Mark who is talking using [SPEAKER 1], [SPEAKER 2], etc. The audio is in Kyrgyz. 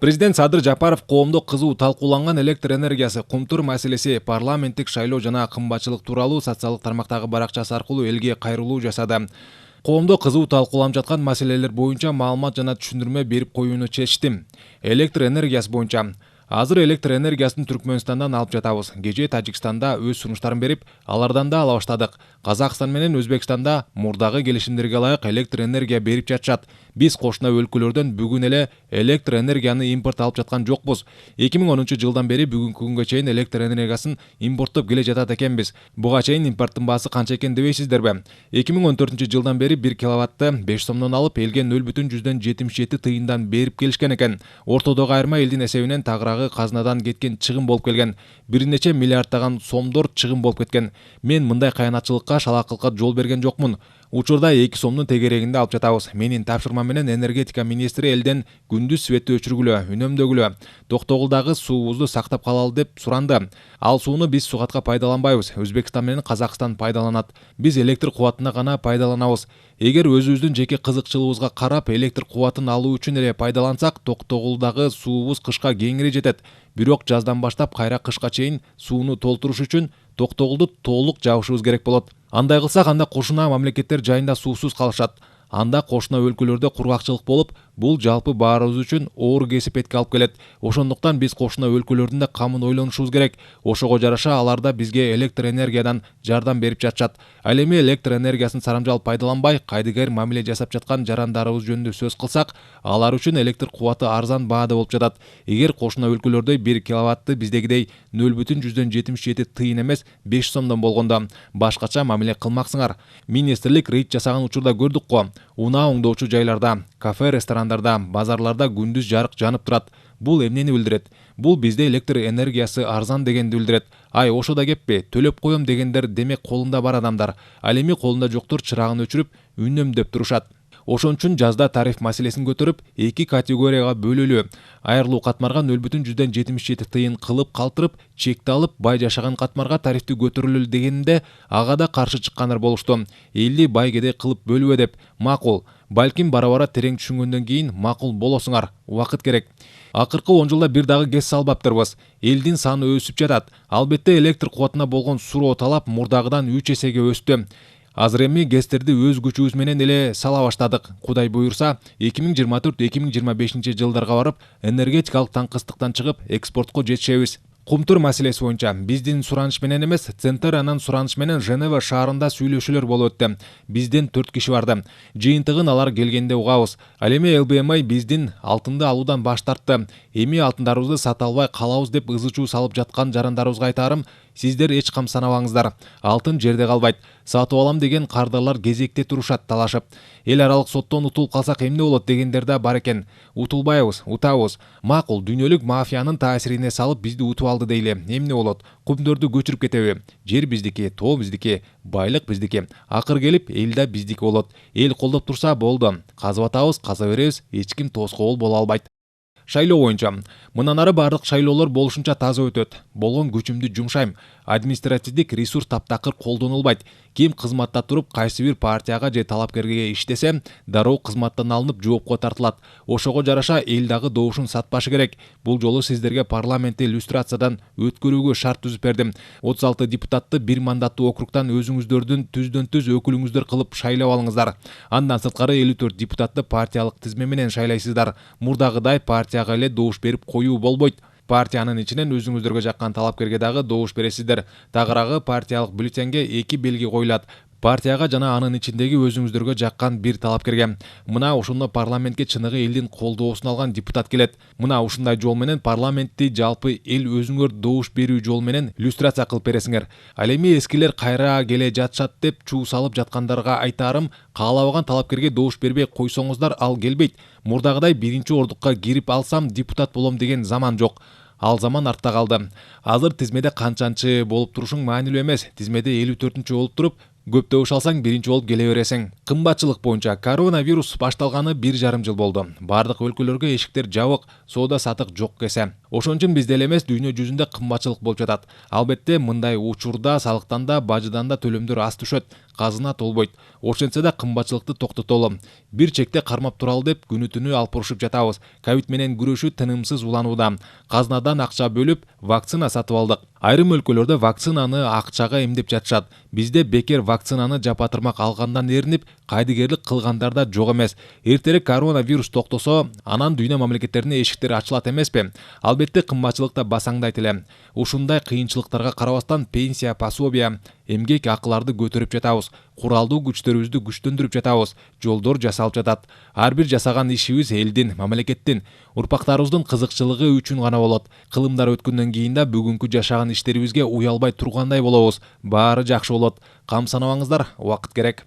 [SPEAKER 1] Президент Садыр Жапаров коомдо кызуу талкууланган электр энергиясы кумтур маселеси парламенттик шайлоо жана кымбатчылык тууралуу социалдык тармактагы баракчасы аркылуу элге кайрылуу жасады. Коомдо кызуу талкууланып жаткан маселелер боюнча маалымат жана түшүндүрмө берип коюуну чечтим. Электр энергиясы боюнча азыр электр энергиясын Түркмөнстандан алып жатабыз. Кечээ Тажикстанда өз сунуштарын берип, алардан да ала баштадык. Казакстан менен Өзбекстанда мурдагы келишимдерге ылайык электр энергия берип жатышат. Биз кошуна өлкөлөрдөн бүгүн эле электр энергияны импорт алып жаткан жокпуз. 2010 жылдан бери бүгүнкү күнгө чейин электр энергиясын импорттоп келе жатат экенбиз. Буга чейин импорттун баасы канча экен дебейсиздерби? 2014 жылдан бери 1 киловатты 5 сомдон алып, элге 0,77 тыйындан берип келишкен экен. Ортодогу айырма элдин эсебинен тагыраагы казынадан кеткен чыгым болуп келген. Бир нече миллиарддаган сомдор чыгым болуп кеткен. Мен мындай кыянатчылыкка, шалаакылыкка жол берген жокмун. Учурда 2 сомдун тегерегинде алып жатабыз. Менин тапшырма менен энергетика министри элден күндүз светти өчүргүлө, үнөмдөгүлө, Токтогулдагы суубузду сактап калалы деп суранды. Ал сууну биз сугатка пайдаланбайбыз. Өзбекстан менен Казакстан пайдаланат. Биз электр кубатына гана пайдаланабыз. Эгер өзүбүздүн жеке кызыкчылыгыбызга карап электр кубатын алуу үчүн эле пайдалансак, Токтогулдагы суубуз кышка кеңири жетет. Бирок жаздан баштап кайра кышка чейин сууну толтуруш үчүн Токтогулду толук жабышыбыз керек болот. Андай кылсак, анда кошуна мамлекеттер жайында суусуз калышат. Анда кошуна өлкөлөрдө кургакчылык болуп, бул жалпы баарыбыз үчүн оор кесепетке алып келет. Ошондуктан биз кошуна өлкөлөрдүн да камын ойлонушубуз керек. Ошого жараша аларда бизге электр энергиядан жардам берип жатышат. Ал эми электр энергиясын сарамжал пайдаланбай, кайдыгер мамиле жасап жаткан жарандарыбыз жөнүндө сөз кылсак, алар үчүн электр кубаты арзан баада болуп жатат. Эгер кошуна өлкөлөрдө 1 киловатты биздегидей 0,77 тыйын эмес 5 сомдон болгондо башкача мамиле кылмаксыңар. Министрлик рейд жасаган учурда көрдүк го. Унаа оңдоочу жайларда, кафе, ресторандарда, базарларда күндүз жарык жанып турат. Бул эмнени билдирет? Бул бизде электр энергиясы арзан дегенди билдирет. Ай, ошо да кеппи, төлөп коем дегендер демек колунда бар адамдар. Ал эми колунда жоктор чырагын өчүрүп, үнөмдөп турушат. Ошон үчүн жазда тариф маселесин көтөрүп, 2 категорияга бөлөлүү. Айрылуу катмарга 0,77 тыйын кылып калтырып, чекти алып, бай жашаган катмарга тарифти көтөрүлөлү дегенде, ага да каршы чыккандар болушту. Элди бай кедей кылып бөлүбө деп. Макул. Балким бара-бара терең түшүнгөндөн кийин макул болосуңар. Убакыт керек. Акыркы 10 жылда бир дагы кес салбаптырбыз. Элдин саны өсүп жатат. Албетте электр кубатына болгон суроо талап мурдагыдан 3 эсеге өстү. Азыр эми гестерди өз күчүбүз менен эле сала баштадык. Кудай буйрса, 2024-2025 жылдарга барып, энергетикалык таңкыстыктан чыгып, экспортко жетишебиз. Кумтур маселеси боюнча биздин сураныш менен эмес, Центр анан сураныш менен Женева шаарында сүйлөшүүлөр болуп өттү. Бизден 4 киши барды. Жыйынтыгын алар келгенде угабыз. Ал эми ЛБМ биздин алтынды алуудан баш тартты. Эми алтындарыбызды сата албай калабыз деп ызы-чуу салып жаткан жарандарыбызга айтарым, сиздер эч кам санабаңыздар. Алтын жерде калбайт. Сатып алам деген кардарлар кезекте турушат талашып. Эл аралык соттон утулуп калсак эмне болот дегендер да бар экен. Утулбайбыз, утабыз. Макул, дүйнөлүк мафиянын таасирине салып бизди утуп алды дейле. Эмне болот? Кумдөрдү көчүрүп кетеби? Жер биздики, тоо биздики, байлык биздики. Акыр келип эл да биздики болот. Эл колдоп турса болду. Казып атабыз, каза беребиз, эч ким тоскоол боло албайт. Шайлоо боюнча мындан ары бардык шайлоолор болушунча таза өтөт. Болгон күчүмдү жумшайм. Административдик ресурс таптакыр колдонулбайт. Ким кызматта туруп кайсы бир партияга же талапкерге иштесе, дароо кызматтан алынып жоопко тартылат. Ошого жараша эл дагы добушун сатпашы керек. Бул жолу сиздерге парламентти иллюстрациядан өткөрүүгө шарт түзүп бердим. 36 депутатты бир мандаттуу округтан өзүңүздөрдүн түздөн-түз өкүлүңүздөр кылып шайлап алыңыздар. Андан сырткары 54 депутатты партиялык тизме менен шайлайсыздар. Мурдагыдай партияга эле добуш берип коюу болбойт. Партиянын ичинен өзүңүздөргө жаккан талапкерге дагы добуш бересиздер. Тагыраагы партиялык бюллетенге 2 белги коюлат. Партияга жана анын ичиндеги өзүңүздөргө жаккан бир талапкерге. Мына ошондо парламентке чыныгы элдин колдоосун алган депутат келет. Мына ушундай жол менен парламентти жалпы эл өзүңөр добуш берүү жол менен иллюстрация кылып бересиңер. Ал эми эскилер кайра келе жатышат деп чуу салып жаткандарга айтарым, каалабаган талапкерге добуш бербей койсоңуздар ал келбейт. Мурдагыдай биринчи ордукка кирип алсам депутат болом деген заман жок. Ал заман артта калды. Азыр тизмеде канчанчы болуп турушуң маанилүү эмес. Тизмеде 54-чү болуп туруп, көп добуш алсаң биринчи болуп келе бересиң. Кымбатчылык боюнча коронавирус башталганы 1,5 жыл болду. Бардык өлкөлөргө эшиктер жабык, соода сатык жок кесе. Ошон үчүн бизде эле эмес, дүйнө жүзүндө кымбатчылык болуп жатат. Албетте, мындай учурда салыктан да, бажыдан да төлөмдөр аз түшөт. казына толбойт. Ошентсе да кымбатчылыкты токтотолу. Бир чекте кармап туралы деп күнү түнү алпурушуп жатабыз. Ковид менен күрөшүү тынымсыз уланууда. Казнадан акча бөлүп вакцина сатып алдык. Айрым өлкөлөрдө вакцинаны акчага эмдеп жатышат. Бизде бекер вакцинаны жапатырмак алгандан эринип, кайдыгерлик кылгандар да жок эмес. Эртерээк коронавирус токтосо, анан дүйнө мамлекеттерине эшиктер ачылат эмеспи? Албетте кымбатчылык да басаңдайт эле. Ушундай кыйынчылыктарга карабастан пенсия, пособия, эмгек акыларды көтөрүп жатабыз. Куралдуу күчтөрүбүздү күчтөндүрүп жатабыз. Жолдор жасалып жатат. Ар бир жасаган ишибиз элдин, мамлекеттин, урпактарыбыздын кызыкчылыгы үчүн гана болот. Кылымдар өткөндөн кийин да бүгүнкү жашаган иштерибизге уялбай тургандай болобуз. Баары жакшы болот. Кам санабаңыздар, убакыт керек.